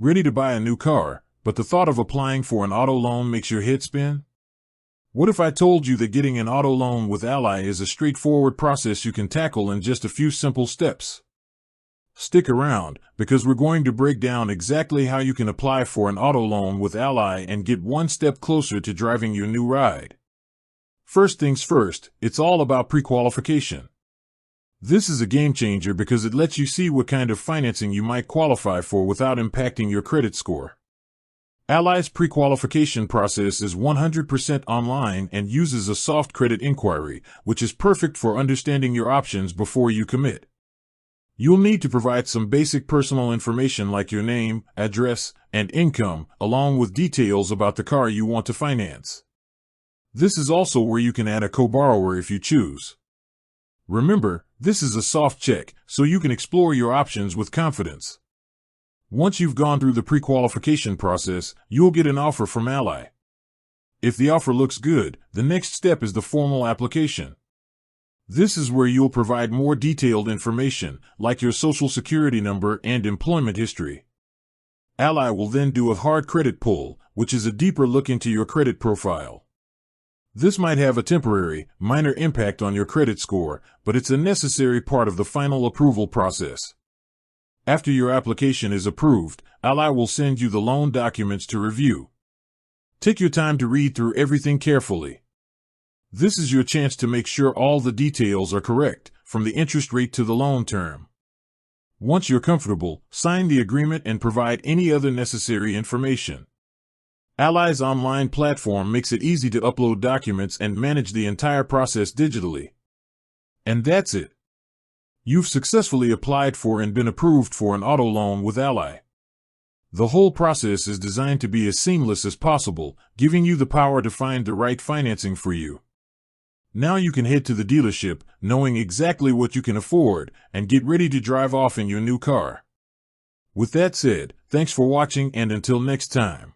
Ready to buy a new car, but the thought of applying for an auto loan makes your head spin? What if I told you that getting an auto loan with Ally is a straightforward process you can tackle in just a few simple steps? Stick around, because we're going to break down exactly how you can apply for an auto loan with Ally and get one step closer to driving your new ride. First things first, it's all about pre-qualification. This is a game changer because it lets you see what kind of financing you might qualify for without impacting your credit score. Ally's pre-qualification process is 100% online and uses a soft credit inquiry, which is perfect for understanding your options before you commit. You'll need to provide some basic personal information like your name, address, and income, along with details about the car you want to finance. This is also where you can add a co-borrower if you choose. Remember, this is a soft check, so you can explore your options with confidence. Once you've gone through the pre-qualification process, you'll get an offer from Ally. If the offer looks good, the next step is the formal application. This is where you'll provide more detailed information, like your social security number and employment history. Ally will then do a hard credit pull, which is a deeper look into your credit profile. This might have a temporary, minor impact on your credit score, but it's a necessary part of the final approval process. After your application is approved, Ally will send you the loan documents to review. Take your time to read through everything carefully. This is your chance to make sure all the details are correct, from the interest rate to the loan term. Once you're comfortable, sign the agreement and provide any other necessary information. Ally's online platform makes it easy to upload documents and manage the entire process digitally. And that's it. You've successfully applied for and been approved for an auto loan with Ally. The whole process is designed to be as seamless as possible, giving you the power to find the right financing for you. Now you can head to the dealership, knowing exactly what you can afford, and get ready to drive off in your new car. With that said, thanks for watching, and until next time.